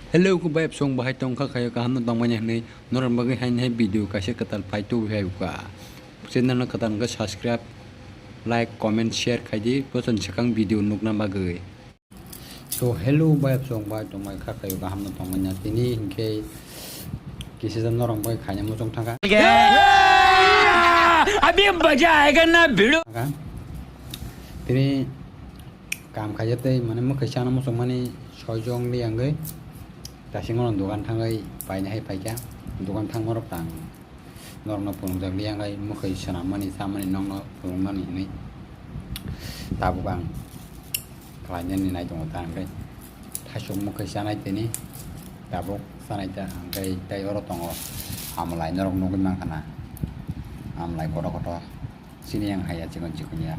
Hello ko ba song bahay tong ka kayo ka hamon tong manya ni noran bagay hay video kasi katal pai tu hay ka channel na katan ka subscribe like comment share khaji poson sakang video nuk na bagay so hello ba song bahay tong mai ka kayo ka hamon tong manya tini hingke किसी से नरम भाई खाने में चोंग थाका अभी मजा आएगा ना भिड़ो तेरे काम खाई जाते माने मुख्य चाना मुसुम माने सौजोंग ली आंगे दासिंगों दुकान थांगे पाइने है पाइका दुकान थांग मरब तांग नरम पुंग जग ली आंगे मुख्य चाना माने सामाने नंग पुंग माने नहीं ताबु बांग खाने नहीं नाइ जोंग तांगे थाशुम मुख्य चाना इतनी ताबु सानायता ओमफ्राय दाय अर दङ आमलाय नरक नगै मांखाना आमलाय गथ' गथ' सिनि आं हाया जिगन जिगनिया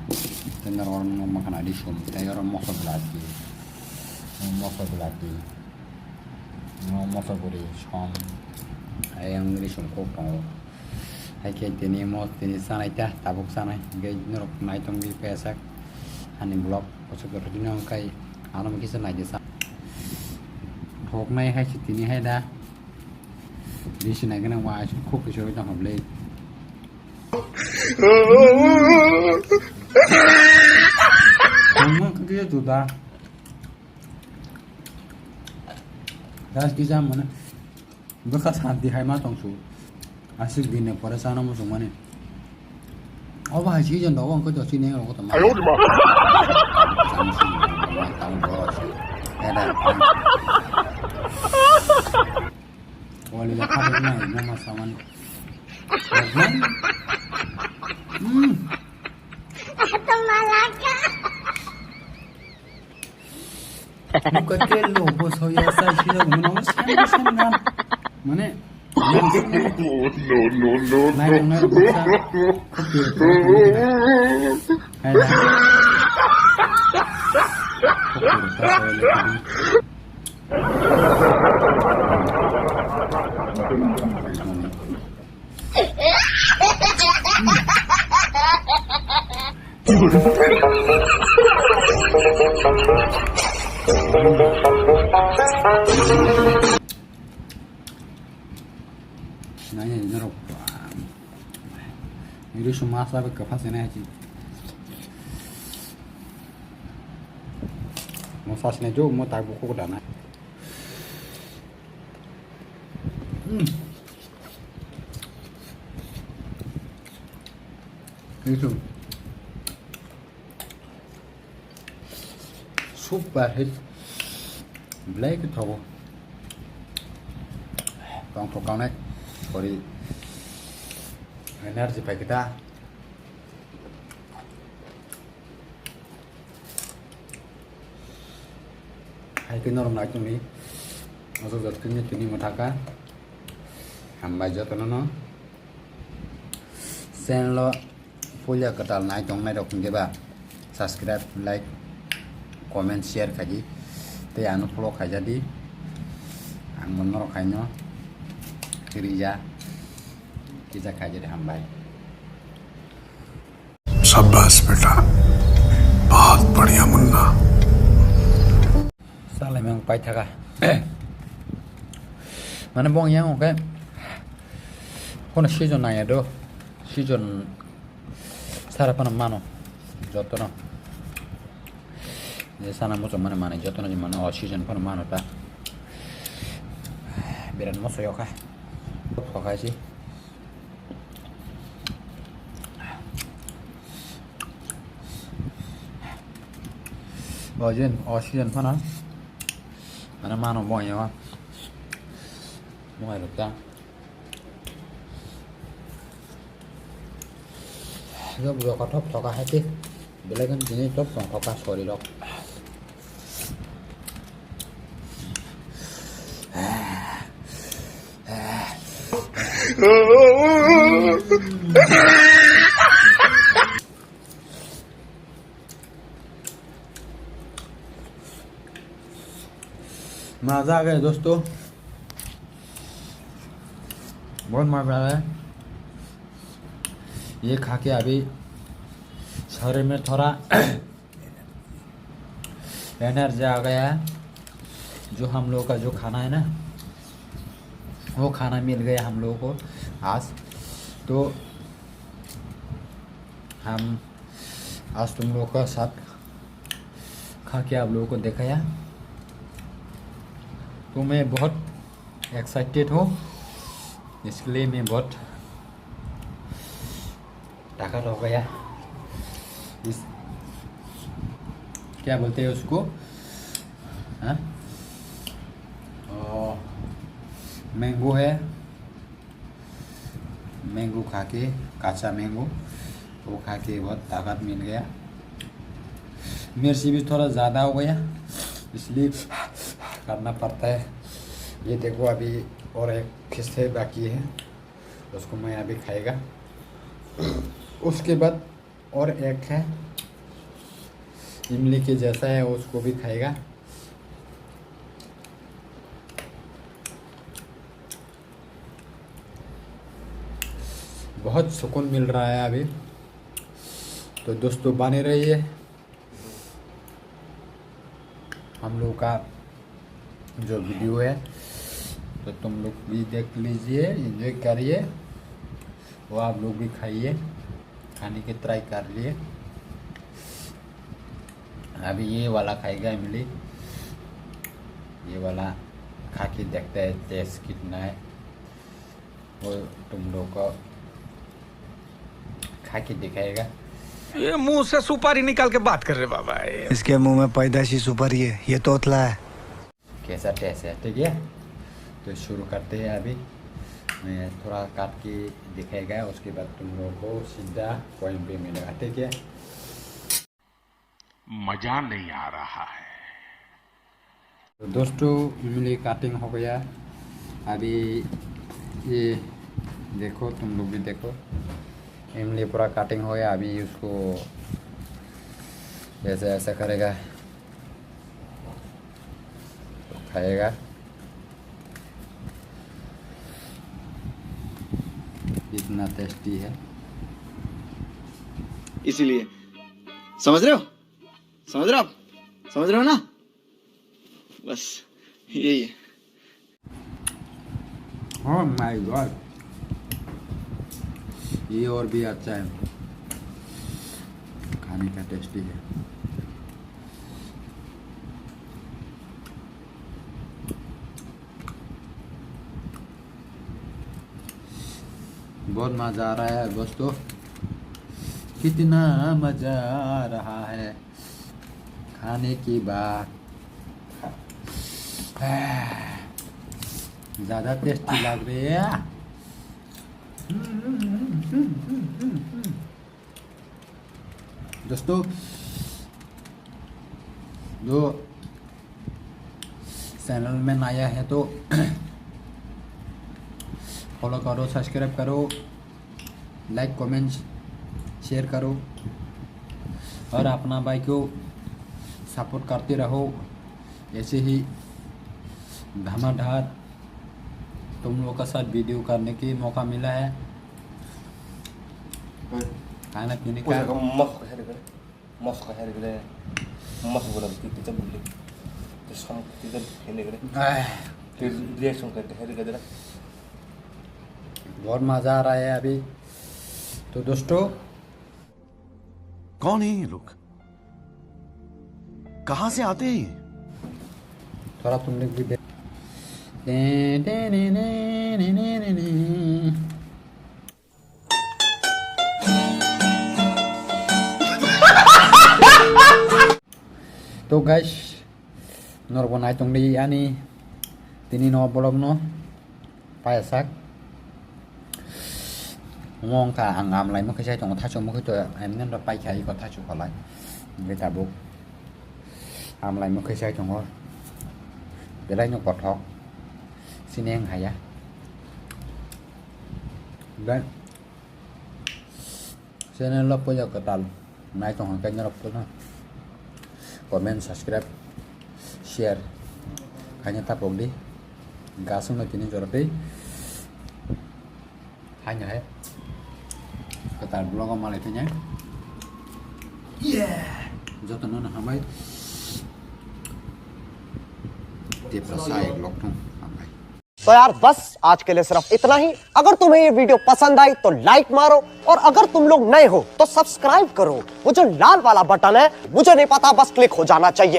नरक नग मांखाना दिसुम दाय अर मसर बिलाति मसर गुरि सम आं दिसुम को दङ हायके दिनै दिनै सानायता ताबुक सानाय ओमफ्राय नरक नायतं बि पेसाक हानि ब्लग पसुगर दिनो ओमफ्राय आलम किसे नायदो सा थोक नहीं है चित्ती नहीं है दा दिस नहीं करना वाह चुप खुद किशोर तो हम ले हम किया जुदा दास किसा मने बखा शांति है माँ तंग सु आशिक दिन ने परेशान हम सुमने अब है चीज़ जंदा वो अंकल जो चीज़ नहीं होगा तो माँ Wali lekar na nama saman. Atau malaka. Bukan kelo bos hoya saya sila menang sana. Mana? No. Naik bisa. Kopi. Ada. Nanya jeruk. Ini semua sahabat kepasnya aja. Mau sasnya juga mau tahu buku dana. Itu super hit black thau tong thokang này sorry energy phải kita hai cái norm lại trong này nó rất giật cái như một thằng cá hàm bài cho nó sen lo punya ketal naik dong naik dong coba subscribe like comment share kaji te anu follow kaja di ang menor kayaknya kirija kita kaja di hambai शाबाश बेटा बहुत बढ़िया Munna salah memang pai thaka mana bong yang oke kono season naya do season sarapan mano joto no je sana muso mana joto no mana o season pan mano ta biran moso yo ka kok sih Ojen, season pan mana mano bong ya mau được ta nó vừa có thóc thọ cả hai tiết để lấy cái này tốt còn thọ cả sồi đi đâu मजा आ गया दोस्तों बहुत मजा आ रहा है ये खा के अभी शरीर में थोड़ा एनर्जी आ गया है जो हम लोगों का जो खाना है ना, वो खाना मिल गया हम लोगों को आज। तो हम आज तुम लोगों का साथ खा के आप लोगों को दिखाया। तो मैं बहुत एक्साइटेड हूँ, इसलिए मैं बहुत ताकत हो गया। इस क्या बोलते हैं उसको, हाँ, मैंगो है, मैंगो खा के, काचा मैंगो वो खा के बहुत ताकत मिल गया। मिर्ची भी थोड़ा ज़्यादा हो गया, इसलिए करना पड़ता है। ये देखो अभी और एक हिस्से बाकी है, उसको मैं अभी खाएगा। उसके बाद और एक है इमली के जैसा है, उसको भी खाएगा। बहुत सुकून मिल रहा है अभी। तो दोस्तों बने रहिए, हम लोग का जो वीडियो है तो तुम लोग भी देख लीजिए, एंजॉय करिए, वो आप लोग भी खाइए, खाने की ट्राई कर लिए। अभी ये वाला खाएगा इमली, ये वाला खा के देखते हैं टेस्ट कितना है, वो तुम लोग को खा के दिखाएगा। ये मुंह से सुपारी निकाल के बात कर रहे बाबा। इसके मुंह में पैदाशी सुपारी है, ये तोतला है। कैसा टेस्ट है, ठीक है। तो शुरू करते हैं। अभी मैं थोड़ा काट के दिखाएगा, उसके बाद तुम लोगों को सीधा पॉइंट पे मिलेगा, ठीक है। मजा नहीं आ रहा है। तो दोस्तों इमली काटिंग हो गया। अभी ये देखो, तुम लोग भी देखो, इमली पूरा काटिंग हो गया। अभी उसको ऐसे ऐसा करेगा तो खाएगा। इतना टेस्टी है, इसीलिए समझ रहे हो, समझ रहे हो आप, समझ रहे हो ना, बस यही है। ओह माय गॉड, ये और भी अच्छा है, खाने का टेस्टी है। बहुत मज़ा आ रहा है दोस्तों, कितना मज़ा आ रहा है खाने की बात। ज़्यादा टेस्टी लग रही है। दोस्तों जो चैनल में नया है तो फॉलो करो, सब्सक्राइब करो, लाइक कमेंट शेयर करो और अपना भाई को सपोर्ट करते रहो। ऐसे ही धमाधम तुम लोग का साथ वीडियो करने की मौका मिला है। खाना पीने का बहुत मज़ा आ रहा है अभी। तो दोस्तों कौन है ये लोग, कहां से आते हैं ये? थोड़ा तुम लोग भी तो guys, norbonai tong di ani tini no bolong no payasak mong cả hàng ngàm lại mất cái xe trong thay cho mất cái trời em nên là bay chạy có thay cho còn lại người ta buộc làm lại mất cái xe trong thôi để đây nó cọt thọ xin em hay á đấy cho nên lớp bây giờ cái tàu nay trong hàng kênh nó lớp đó comment subscribe share hanya tapok di gasung na kini jorot di hanya ya ketar blog mal itu nya jotono na hamai Dia perasa ek lok thong. तो यार बस आज के लिए सिर्फ इतना ही। अगर तुम्हें ये वीडियो पसंद आई तो लाइक मारो, और अगर तुम लोग नए हो तो सब्सक्राइब करो। वो जो लाल वाला बटन है मुझे नहीं पता, बस क्लिक हो जाना चाहिए।